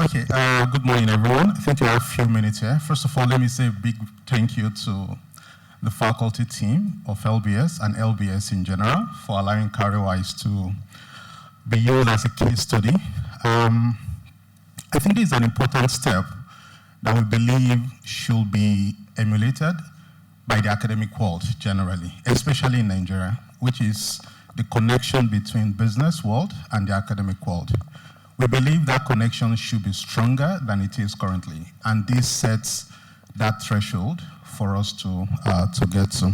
Okay, good morning, everyone. I think we have a few minutes here. First of all, let me say a big thank you to the faculty team of LBS and LBS in general for allowing Cowrywise to be used as a case study. I think it's an important step that we believe should be emulated by the academic world generally, especially in Nigeria, which is the connection between business world and the academic world. We believe that connection should be stronger than it is currently, and this sets that threshold for us to get to.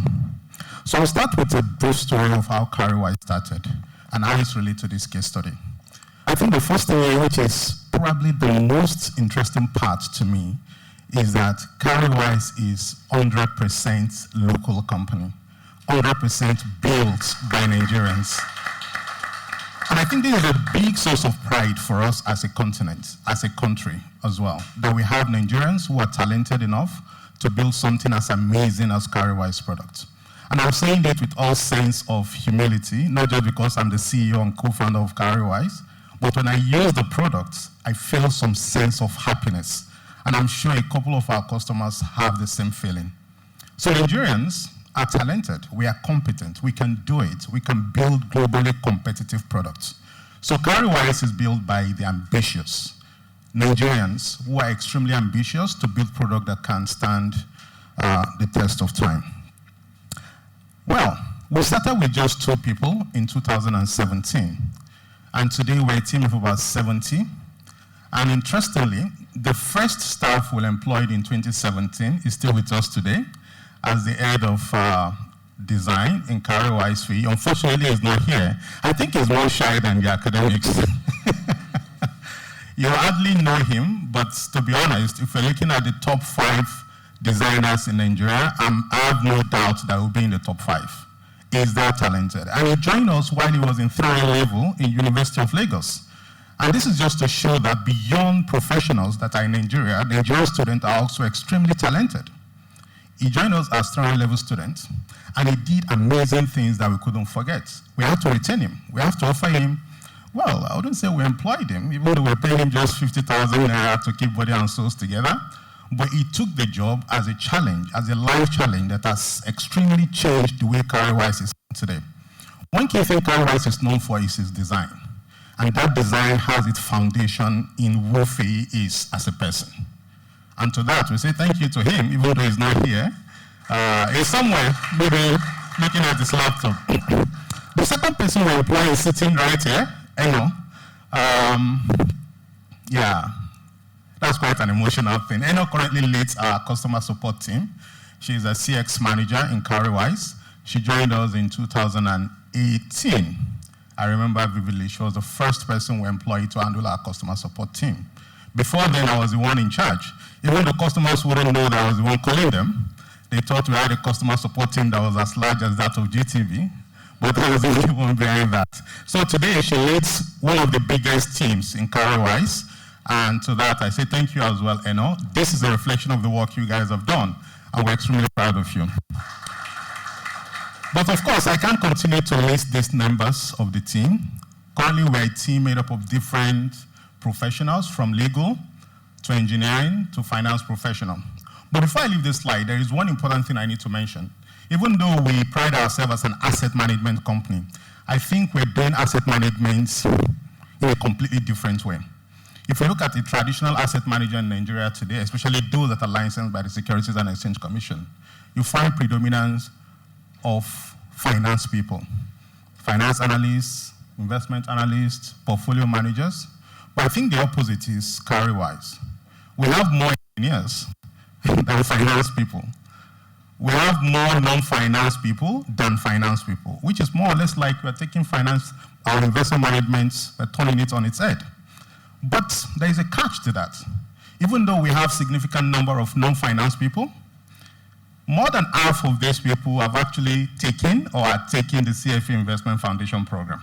So I'll start with a brief story of how Cowrywise started and how it's related to this case study. I think the first thing, which is probably the most interesting part to me, is that Cowrywise is 100% local company, 100% built by Nigerians. And I think this is a big source of pride for us as a continent, as a country as well, that we have Nigerians who are talented enough to build something as amazing as Cowrywise product. And I'm saying that with all sense of humility, not just because I'm the CEO and co-founder of Cowrywise, but when I use the products, I feel some sense of happiness. And I'm sure a couple of our customers have the same feeling. So Nigerians are talented, we are competent, we can do it, we can build globally competitive products. So Cowrywise is built by the ambitious Nigerians who are extremely ambitious to build product that can stand the test of time. Well, we started with just 2 people in 2017, and today we're a team of about 70. And interestingly, the first staff we employed in 2017 is still with us today as the head of design in Cowrywise. Unfortunately, he's not here. I think he's more shy than the academics. You hardly know him, but to be honest, if we're looking at the top 5 designers in Nigeria, I have no doubt that he'll be in the top 5. He's that talented. And he joined us while he was in 3rd level in University of Lagos. And this is just to show that beyond professionals that are in Nigeria, Nigerian students are also extremely talented. He joined us as 3rd level student, and he did amazing things that we couldn't forget. We had to retain him. We have to offer him, well, I wouldn't say we employed him, even though we're paying him just 50,000 naira to keep body and souls together. But he took the job as a challenge, as a life challenge that has extremely changed the way Cowrywise is today. One key thing Cowrywise is known for is his design. And that design has its foundation in who he is as a person. And to that, we say thank you to him, even though he's not here. He's somewhere, maybe looking at his laptop. The second person we employ is sitting right here, Eno. Yeah, that's quite an emotional thing. Eno currently leads our customer support team. She's a CX manager in Cowrywise. She joined us in 2018. I remember vividly, she was the first person we employed to handle our customer support team. Before then, I was the one in charge. Even the customers wouldn't know that I was the one calling them. They thought we had a customer support team that was as large as that of GTV, but I was the only one behind that. So today, she leads one of the biggest teams in Cowrywise, and to that, I say thank you as well, Eno. This is a reflection of the work you guys have done, and we're extremely proud of you. But of course, I can't continue to list these members of the team. Currently, we're a team made up of different professionals, from legal to engineering to finance professional. But before I leave this slide, there is one important thing I need to mention. Even though we pride ourselves as an asset management company, I think we're doing asset management in a completely different way. If you look at the traditional asset manager in Nigeria today, especially those that are licensed by the Securities and Exchange Commission, you find predominance of finance people, finance analysts, investment analysts, portfolio managers. But I think the opposite is Cowrywise. We have more engineers than finance people. We have more non-finance people than finance people, which is more or less like we're taking finance, our investment management, we're turning it on its head. But there is a catch to that. Even though we have significant number of non-finance people, more than half of these people have actually taken or are taking the CFA Investment Foundation program.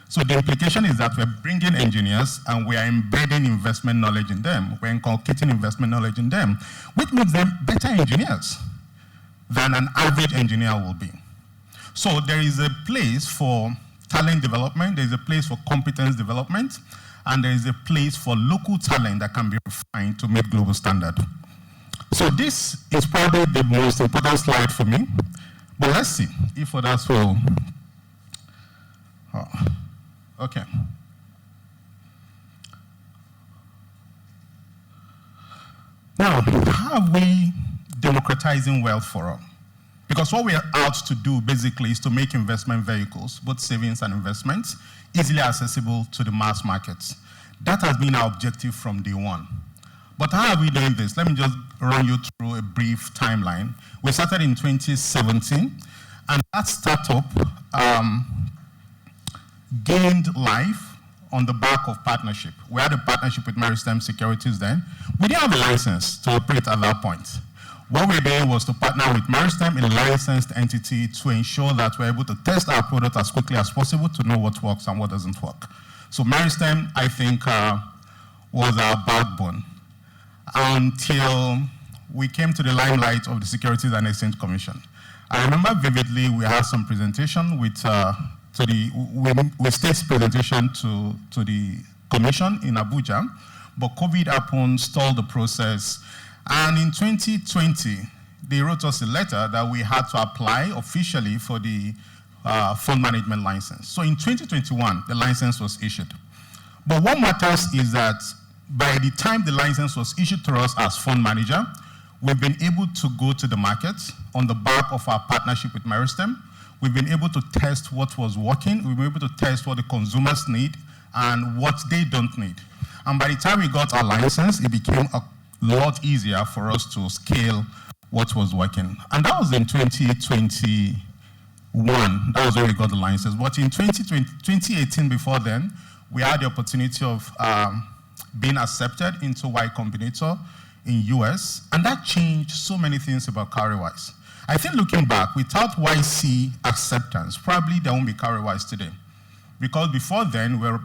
So the implication is that we're bringing engineers and we are embedding investment knowledge in them. We're inculcating investment knowledge in them, which makes them better engineers than an average engineer will be. So there is a place for talent development. There's a place for competence development. and there is a place for local talent that can be refined to meet global standard. So this is probably the most important slide for me, but let's see if others will. Oh, okay. Now, how are we democratizing wealth for all? Because what we are out to do basically is to make investment vehicles, both savings and investments, easily accessible to the mass markets. That has been our objective from day one. But how are we doing this? Let me just run you through a brief timeline. We started in 2017, and that startup gained life on the back of partnership. We had a partnership with Maritime Securities then. We didn't have a license to operate at that point. What we did was to partner with Maritime, a licensed entity, to ensure that we're able to test our product as quickly as possible to know what works and what doesn't work. So Maritime, I think, was our backbone until we came to the limelight of the Securities and Exchange Commission. I remember vividly we had some presentation with we staged presentation to the commission in Abuja, but COVID happened, stalled the process, and in 2020 they wrote us a letter that we had to apply officially for the fund management license. So in 2021 the license was issued. But what matters is that by the time the license was issued to us as fund manager, we've been able to go to the market on the back of our partnership with Maritime. We've been able to test what was working. We've been able to test what the consumers need and what they don't need. And by the time we got our license, it became a lot easier for us to scale what was working. And that was in 2021. That was when we got the license. But in 2018, before then, we had the opportunity of being accepted into Y Combinator in US, and that changed so many things about Cowrywise. I think looking back, without YC acceptance, probably there won't be Cowrywise today. Because before then, we were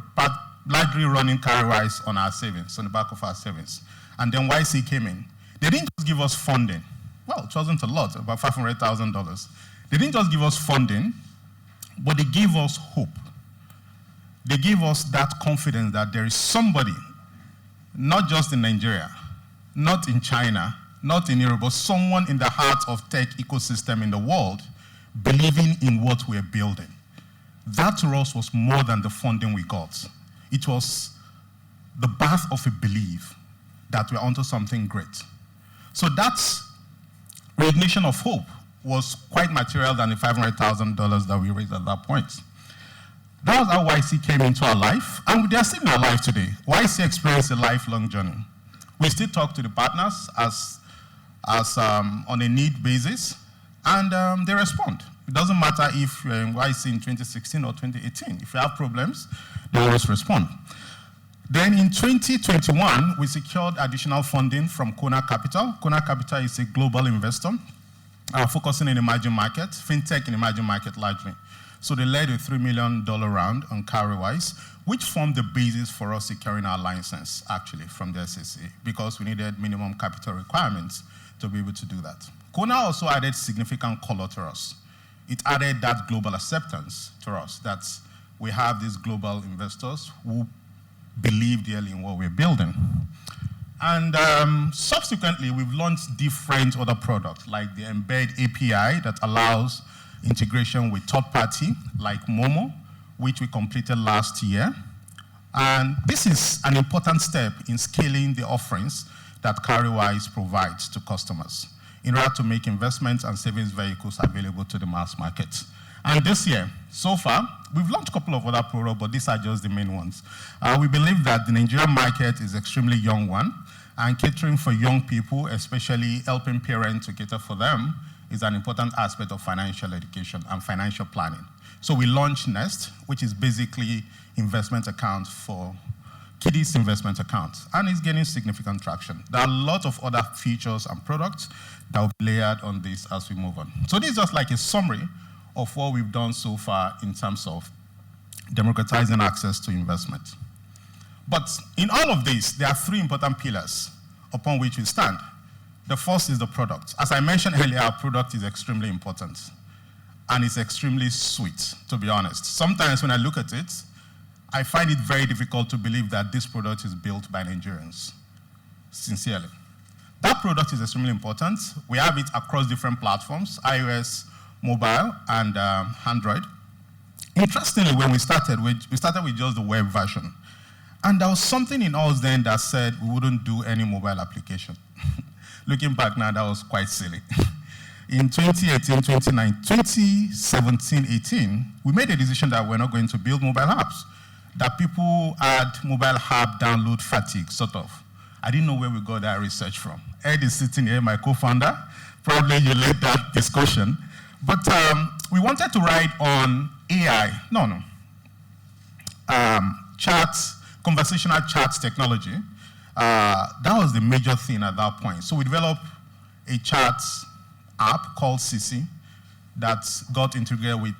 largely running Cowrywise on our savings, on the back of our savings. And then YC came in. They didn't just give us funding. Well, it wasn't a lot, about $500,000. They didn't just give us funding, but they gave us hope. They gave us that confidence that there is somebody, not just in Nigeria, not in China, not in Europe, but someone in the heart of tech ecosystem in the world believing in what we're building. That to us was more than the funding we got. It was the birth of a belief that we're onto something great. So that reignition of hope was quite material than the $500,000 that we raised at that point. That was how YC came into our life, and they're still in our life today. YC experienced a lifelong journey. We still talk to the partners as on a need basis, and they respond. It doesn't matter if you're in YC in 2016 or 2018. If you have problems, they always respond. Then in 2021, we secured additional funding from Kona Capital. Kona Capital is a global investor focusing in emerging markets, fintech in emerging market largely. So they led a $3 million round on Cowrywise, which formed the basis for us securing our license, actually, from the SEC, because we needed minimum capital requirements to be able to do that. Kona also added significant color to us. It added that global acceptance to us, that we have these global investors who believe dearly in what we're building. And subsequently, we've launched different other products, like the Embed API that allows integration with third party, like Momo, which we completed last year. And this is an important step in scaling the offerings that Cowrywise provides to customers in order to make investments and savings vehicles available to the mass market. And this year, so far, we've launched a couple of other products, but these are just the main ones. We believe that the Nigerian market is extremely young one, and catering for young people, especially helping parents to cater for them, is an important aspect of financial education and financial planning. So we launched Nest, which is basically investment account for kiddies investment accounts, and it's gaining significant traction. There are a lot of other features and products that will be layered on this as we move on. So this is just like a summary of what we've done so far in terms of democratizing access to investment. But in all of this, there are three important pillars upon which we stand. The first is the product. As I mentioned earlier, our product is extremely important, and it's extremely sweet, to be honest. Sometimes when I look at it, I find it very difficult to believe that this product is built by Nigerians, sincerely. That product is extremely important. We have it across different platforms, iOS, mobile, and Android. Interestingly, when we started with just the web version. And there was something in us then that said we wouldn't do any mobile application. Looking back now, that was quite silly. In 2017, 18, we made a decision that we're not going to build mobile apps, that people had mobile app download fatigue, sort of. I didn't know where we got that research from. Ed is sitting here, my co-founder. Probably you led that discussion. But we wanted to write on AI, chats, conversational chats technology. That was the major thing at that point. So we developed a chat app called CC that got integrated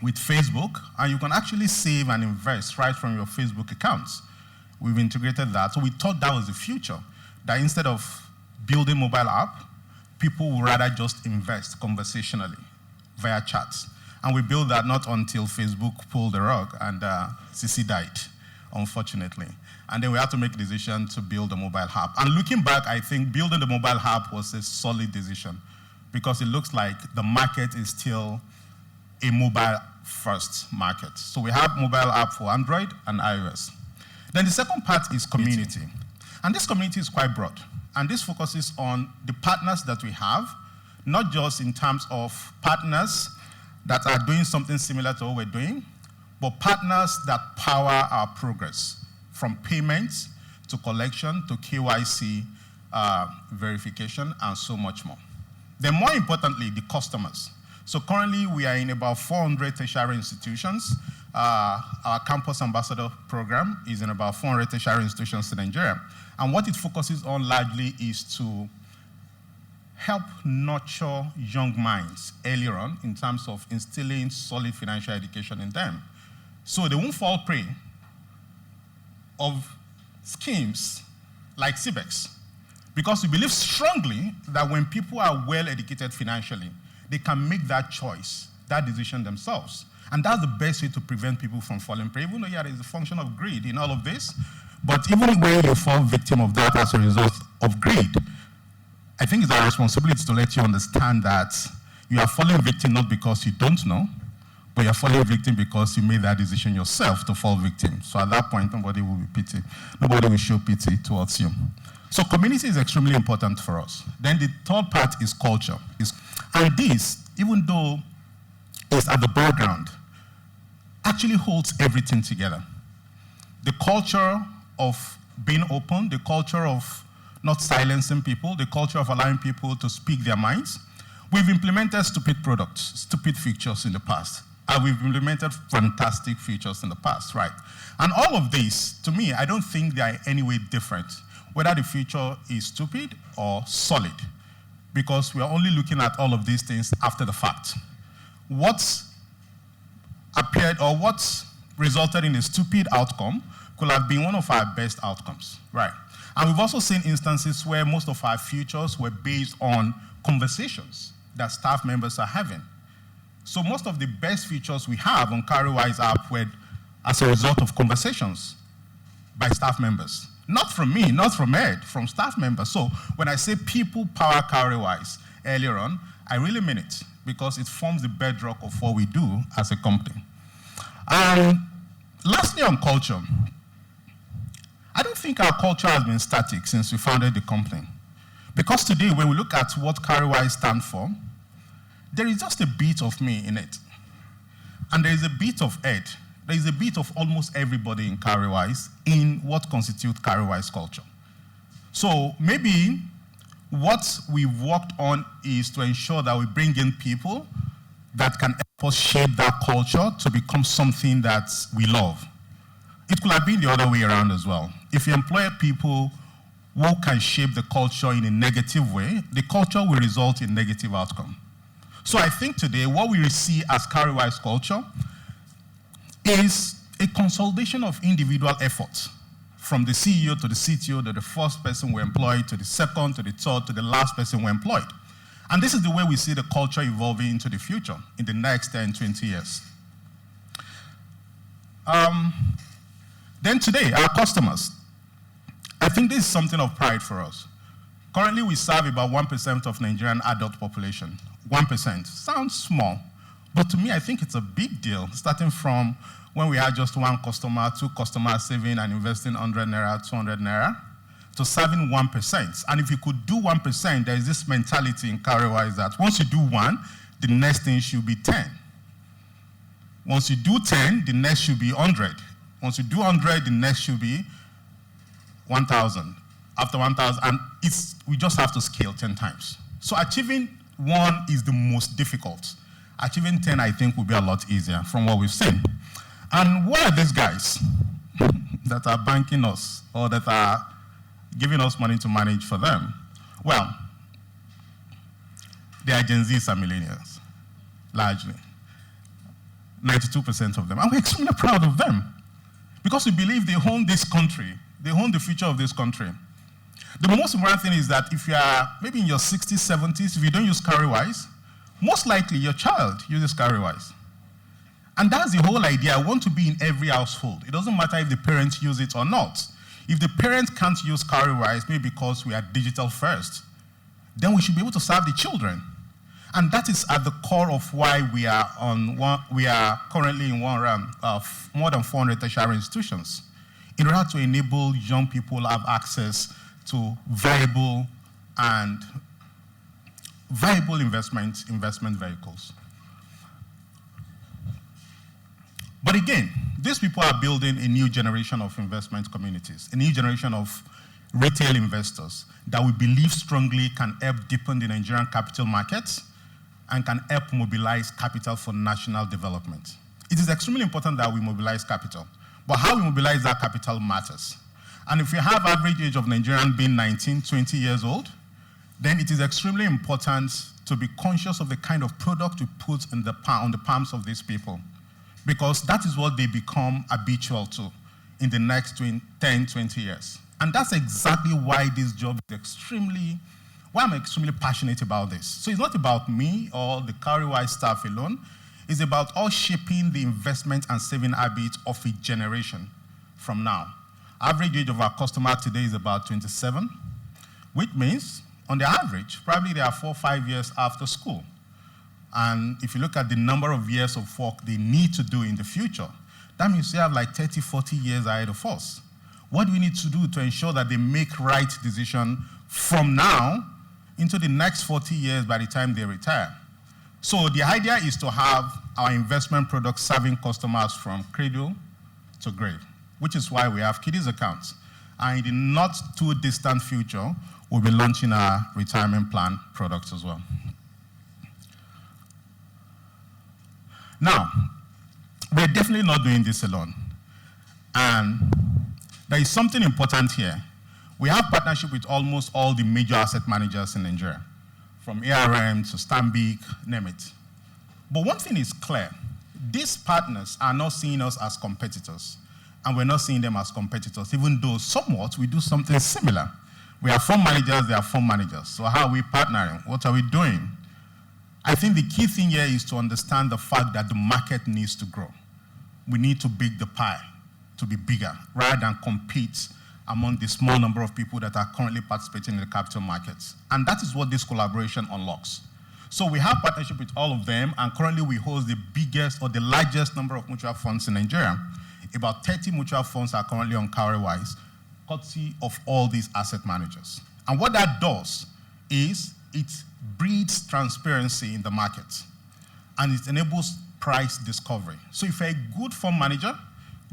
with Facebook, and you can actually save and invest right from your Facebook accounts. We've integrated that. So we thought that was the future, that instead of building mobile app, people would rather just invest conversationally via chats. And we built that not until Facebook pulled the rug and CC died, unfortunately. And then we had to make a decision to build a mobile app. And looking back, I think building the mobile app was a solid decision because it looks like the market is still a mobile-first market. So we have mobile app for Android and iOS. Then the second part is community. And this community is quite broad. And this focuses on the partners that we have, not just in terms of partners that are doing something similar to what we're doing, but partners that power our progress, from payments to collection to KYC verification and so much more. Then more importantly, the customers. So currently we are in about 400 tertiary institutions. Our campus ambassador program is in about 400 tertiary institutions in Nigeria. And what it focuses on largely is to help nurture young minds earlier on in terms of instilling solid financial education in them. So they won't fall prey of schemes like CBEX. Because we believe strongly that when people are well educated financially, they can make that choice, that decision themselves. And that's the best way to prevent people from falling prey, even though there is a function of greed in all of this. But even when you fall victim of that as a result of greed, I think it's our responsibility to let you understand that you are falling victim not because you don't know, but you're falling victim because you made that decision yourself to fall victim. So at that point, nobody will be pity. Nobody will show pity towards you. So community is extremely important for us. Then the third part is culture. And this, even though it's at the background, actually holds everything together. The culture of being open, the culture of not silencing people, the culture of allowing people to speak their minds. We've implemented stupid products, stupid features in the past. And we've implemented fantastic features in the past, right? And all of this, to me, I don't think they are any way different, whether the feature is stupid or solid, because we are only looking at all of these things after the fact. What appeared or what resulted in a stupid outcome could have been one of our best outcomes, right? And we've also seen instances where most of our features were based on conversations that staff members are having. So most of the best features we have on Cowrywise app were as a result of conversations by staff members. Not from me, not from Ed, from staff members. So when I say people power Cowrywise earlier on, I really mean it because it forms the bedrock of what we do as a company. Lastly, on culture. I don't think our culture has been static since we founded the company. Because today, when we look at what Cowrywise stands for, there is just a bit of me in it. And there is a bit of Ed. There is a bit of almost everybody in Cowrywise in what constitutes Cowrywise culture. So maybe what we've worked on is to ensure that we bring in people that can help us shape that culture to become something that we love. It could have been the other way around as well. If you employ people who can shape the culture in a negative way, the culture will result in negative outcome. So I think today what we see as Cowrywise culture is a consolidation of individual efforts, from the CEO to the CTO to the first person we employed to the second to the third to the last person we employed. And this is the way we see the culture evolving into the future in the next 10, 20 years. Then today, our customers. I think this is something of pride for us. Currently, we serve about 1% of Nigerian adult population. 1%. Sounds small, but to me, I think it's a big deal, starting from when we had just one customer, two customers saving and investing 100 naira, 200 naira, to serving 1%. And if you could do 1%, there is this mentality in Cowrywise that once you do 1, the next thing should be 10. Once you do 10, the next should be 100. Once you do 100, the next should be 1,000. After 1,000, and we just have to scale 10 times. So achieving 1 is the most difficult. Achieving 10, I think, will be a lot easier from what we've seen. And what are these guys that are banking us or that are giving us money to manage for them? Well, they are Gen Zs and millennials, largely. 92% of them. And we're extremely proud of them because we believe they own this country. They own the future of this country. The most important thing is that if you are maybe in your 60s, 70s, if you don't use Cowrywise, most likely your child uses Cowrywise. And that's the whole idea. I want to be in every household. It doesn't matter if the parents use it or not. If the parents can't use Cowrywise, maybe because we are digital first, then we should be able to serve the children. And that is at the core of why we are currently in one round of more than 400 tertiary institutions, in order to enable young people to have access to viable investment vehicles. But again, these people are building a new generation of investment communities, a new generation of retail investors that we believe strongly can help deepen the Nigerian capital markets and can help mobilize capital for national development. It is extremely important that we mobilize capital, but how we mobilize that capital matters. And if you have average age of Nigerian being 19, 20 years old, then it is extremely important to be conscious of the kind of product we put on the palms of these people, because that is what they become habitual to in the next 10, 20 years. And that's exactly why this job is why I'm extremely passionate about this. So it's not about me or the Cowrywise staff alone. It's about us shaping the investment and saving habits of a generation from now. Average age of our customer today is about 27, which means, on the average, probably they are 4 or 5 years after school. And if you look at the number of years of work they need to do in the future, that means they have like 30, 40 years ahead of us. What do we need to do to ensure that they make right decisions from now into the next 40 years by the time they retire? So the idea is to have our investment products serving customers from cradle to grave, which is why we have kiddies accounts. And in the not too distant future, we'll be launching our retirement plan products as well. Now, we're definitely not doing this alone. And there is something important here. We have partnership with almost all the major asset managers in Nigeria, from ARM to Stanbic, name it. But one thing is clear. These partners are not seeing us as competitors, and we're not seeing them as competitors, even though somewhat we do something similar. We are fund managers, they are fund managers. So how are we partnering? What are we doing? I think the key thing here is to understand the fact that the market needs to grow. We need to bake the pie to be bigger, rather than compete among the small number of people that are currently participating in the capital markets. And that is what this collaboration unlocks. So we have partnership with all of them, and currently we host the biggest or the largest number of mutual funds in Nigeria. About 30 mutual funds are currently on Cowrywise, courtesy of all these asset managers. And what that does is it breeds transparency in the market, and it enables price discovery. So if you're a good fund manager,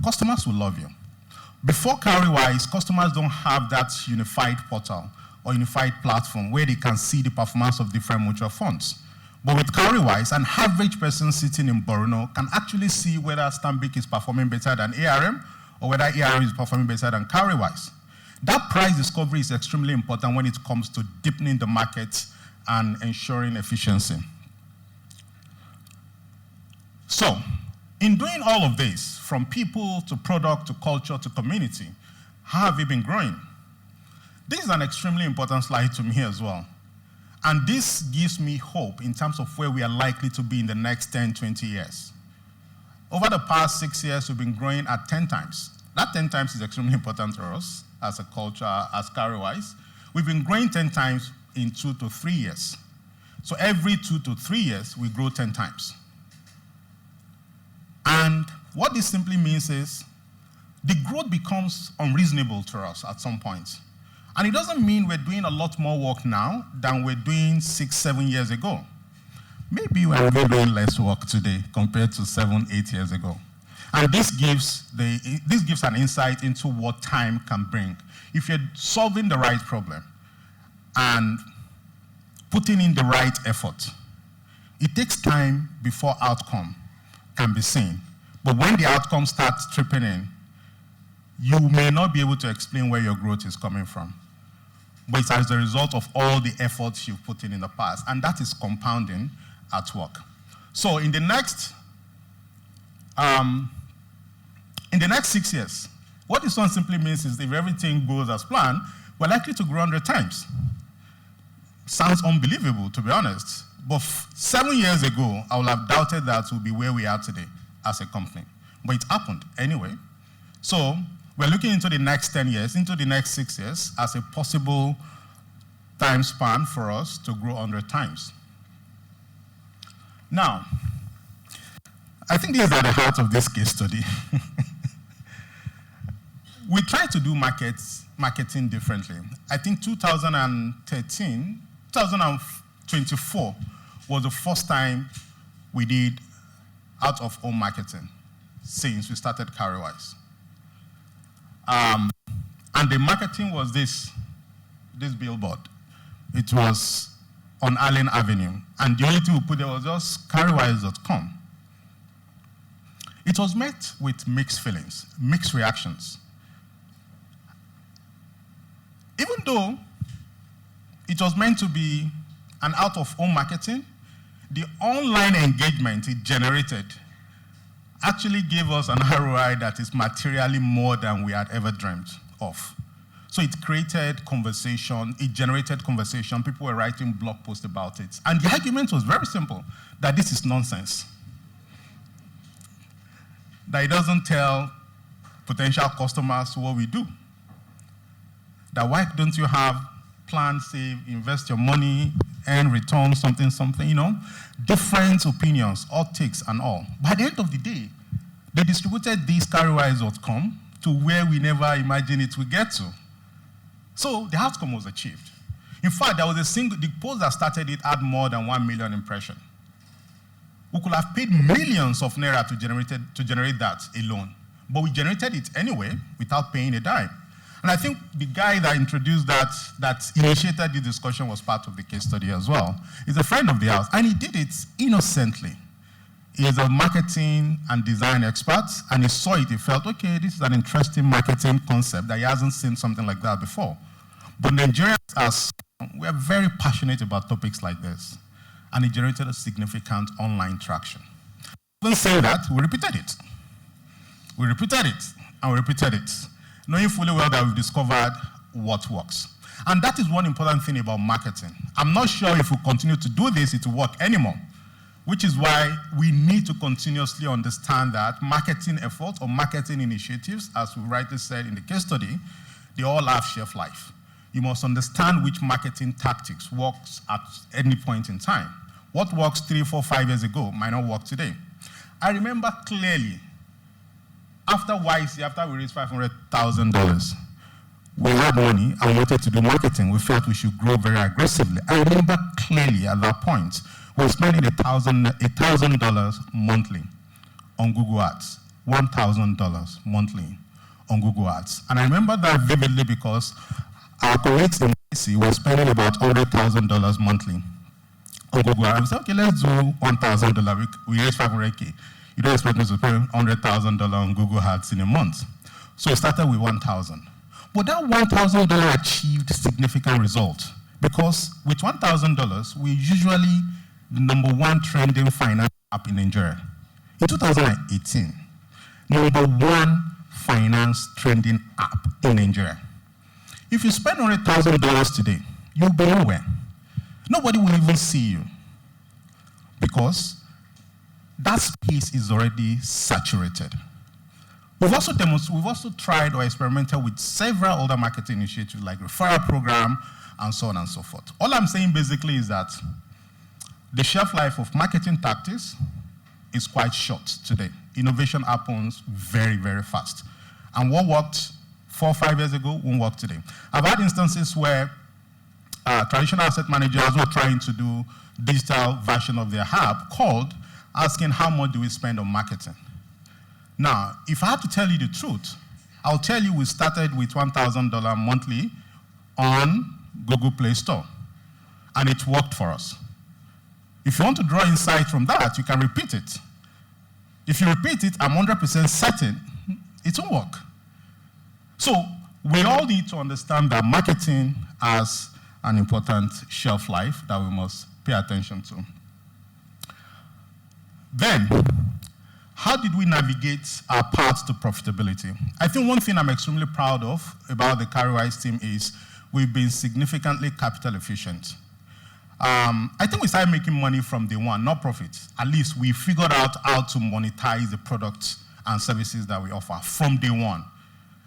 customers will love you. Before Cowrywise, customers don't have that unified portal or unified platform where they can see the performance of different mutual funds. But with Cowrywise, an average person sitting in Borno can actually see whether Stanbic is performing better than ARM or whether ARM is performing better than Cowrywise. That price discovery is extremely important when it comes to deepening the market and ensuring efficiency. So, in doing all of this, from people to product to culture to community, how have we been growing? This is an extremely important slide to me as well. And this gives me hope in terms of where we are likely to be in the next 10, 20 years. Over the past 6 years, we've been growing at 10 times. That 10 times is extremely important to us as a culture, as Cowrywise. We've been growing 10 times in 2 to 3 years. So every 2 to 3 years, we grow 10 times. And what this simply means is the growth becomes unreasonable to us at some point. And it doesn't mean we're doing a lot more work now than we're doing 6, 7 years ago. Maybe we're doing less work today compared to 7, 8 years ago. And this gives an insight into what time can bring. If you're solving the right problem and putting in the right effort, it takes time before outcome can be seen. But when the outcome starts tripping in, you may not be able to explain where your growth is coming from. But it's as a result of all the efforts you've put in the past. And that is compounding at work. So in the next 6 years, what this one simply means is if everything goes as planned, we're likely to grow 100 times. Sounds unbelievable, to be honest. But 7 years ago, I would have doubted that we'll be where we are today as a company. But it happened anyway. So we're looking into the next 10 years, into the next 6 years, as a possible time span for us to grow 100 times. Now, I think this is at the heart of this case study. We try to do marketing differently. I think 2024 was the first time we did out-of-home marketing since we started Cowrywise. And the marketing was this billboard. It was on Allen Avenue. And the only thing we put there was just Cowrywise.com. It was met with mixed feelings, mixed reactions. Even though it was meant to be an out-of-home marketing, the online engagement it generated actually gave us an ROI that is materially more than we had ever dreamt of. So it created conversation, it generated conversation, people were writing blog posts about it. And the argument was very simple, that this is nonsense. That it doesn't tell potential customers what we do. That why don't you have plan, save, invest your money, earn return, something, different opinions, all takes and all. By the end of the day, they distributed this Cowrywise.com to where we never imagined it would get to. So the outcome was achieved. In fact, there was the post that started it had more than 1 million impressions. We could have paid millions of naira to generate that alone. But we generated it anyway without paying a dime. And I think the guy that introduced that initiated the discussion was part of the case study as well. He's a friend of the house, and he did it innocently. He is a marketing and design expert, and he saw it, he felt, okay, this is an interesting marketing concept that he hasn't seen something like that before. But Nigerians, we are very passionate about topics like this, and it generated a significant online traction. Even saying that, we repeated it. We repeated it, and we repeated it, knowing fully well that we've discovered what works. And that is one important thing about marketing. I'm not sure if we continue to do this, it will work anymore, which is why we need to continuously understand that marketing efforts or marketing initiatives, as we rightly said in the case study, they all have shelf life. You must understand which marketing tactics works at any point in time. What works 3, 4, 5 years ago might not work today. I remember clearly, after YC, after we raised $500,000, we had money and we wanted to do marketing. We felt we should grow very aggressively. I remember clearly at that point, we were spending $1,000 monthly on Google Ads, $1,000 monthly on Google Ads. And I remember that vividly because our colleagues in YC were spending about $100,000 monthly on Google Ads. I said, okay, let's do $1,000. We raised $500K. You don't expect me to spend $100,000 on Google Ads in a month. So we started with $1,000. But that $1,000 achieved significant results because with $1,000, we usually the #1 trending finance app in Nigeria. In 2018, #1 finance trending app in Nigeria. If you spend $100,000 today, you'll be nowhere. Nobody will even see you because that space is already saturated. We've also tried or experimented with several other marketing initiatives like referral program and so on and so forth. All I'm saying basically is that the shelf life of marketing tactics is quite short today. Innovation happens very, very fast. And what worked 4 or 5 years ago won't work today. I've had instances where traditional asset managers were trying to do digital version of their app called asking how much do we spend on marketing. Now, if I have to tell you the truth, I'll tell you we started with $1,000 monthly on Google Play Store, and it worked for us. If you want to draw insight from that, you can repeat it. If you repeat it, I'm 100% certain it will work. So we all need to understand that marketing has an important shelf life that we must pay attention to. Then, how did we navigate our path to profitability? I think one thing I'm extremely proud of about the Cowrywise team is we've been significantly capital efficient. I think we started making money from day one, not profits. At least we figured out how to monetize the products and services that we offer from day one.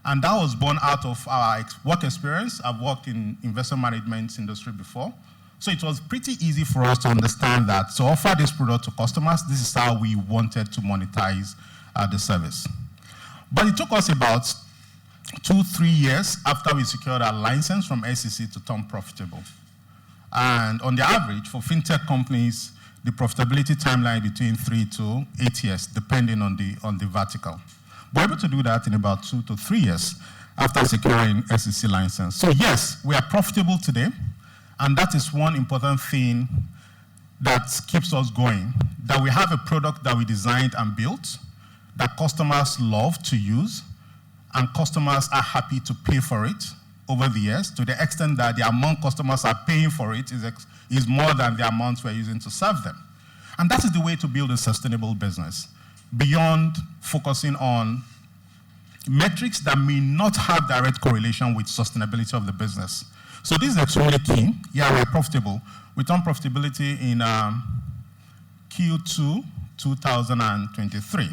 And that was born out of our work experience. I've worked in investment management industry before. So it was pretty easy for us to understand that to offer this product to customers, this is how we wanted to monetize the service. But it took us about 2-3 years after we secured our license from SEC to turn profitable. And on the average, for fintech companies, the profitability timeline between 3 to 8 years, depending on the vertical. We're able to do that in about 2 to 3 years after securing SEC license. So yes, we are profitable today. And that is one important thing that keeps us going, that we have a product that we designed and built that customers love to use, and customers are happy to pay for it over the years, to the extent that the amount customers are paying for it is more than the amount we're using to serve them. And that is the way to build a sustainable business, beyond focusing on metrics that may not have direct correlation with sustainability of the business. So this is extremely key. Yeah, we're profitable. We turned profitability in Q2 2023.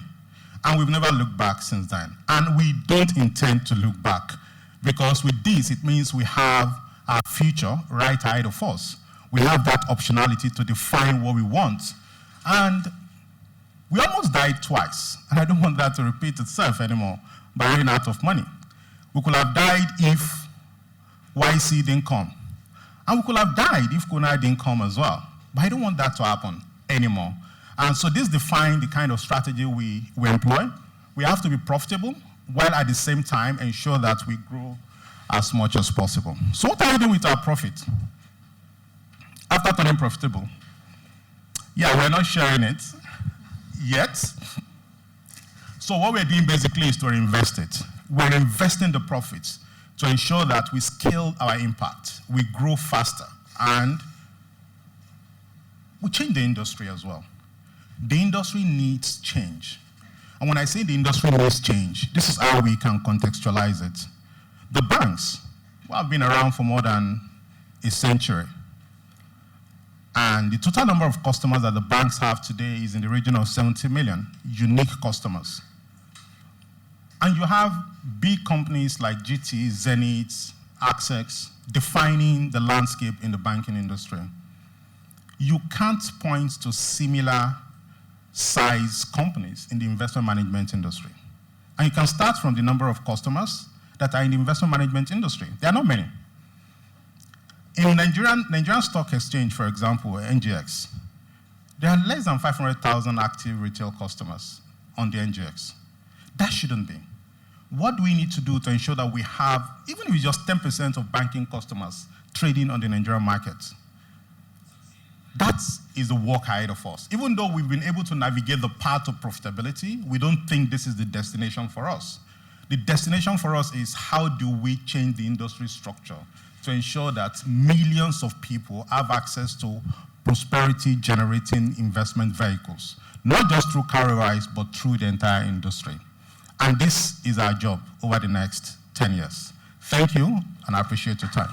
And we've never looked back since then. And we don't intend to look back, because with this, it means we have our future right ahead of us. We have that optionality to define what we want. And we almost died twice. And I don't want that to repeat itself anymore by running out of money. We could have died if YC didn't come. And we could have died if Kuna didn't come as well. But I don't want that to happen anymore. And so this defines the kind of strategy we employ. We have to be profitable, while at the same time ensure that we grow as much as possible. So what are we doing with our profit? After turning profitable, yeah, we're not sharing it yet. So what we're doing basically is to reinvest it. We're investing the profits to ensure that we scale our impact, we grow faster, and we change the industry as well. The industry needs change. And when I say the industry needs change, this is how we can contextualize it. The banks have been around for more than a century. And the total number of customers that the banks have today is in the region of 70 million unique customers. And you have big companies like GT, Zenith, Access, defining the landscape in the banking industry. You can't point to similar size companies in the investment management industry. And you can start from the number of customers that are in the investment management industry. There are not many. In Nigerian Stock Exchange, for example, NGX, there are less than 500,000 active retail customers on the NGX. That shouldn't be. What do we need to do to ensure that we have, even if it's just 10% of banking customers trading on the Nigerian market? That is the work ahead of us. Even though we've been able to navigate the path of profitability, we don't think this is the destination for us. The destination for us is how do we change the industry structure to ensure that millions of people have access to prosperity-generating investment vehicles, not just through Cowrywise, but through the entire industry. And this is our job over the next 10 years. Thank you, and I appreciate your time.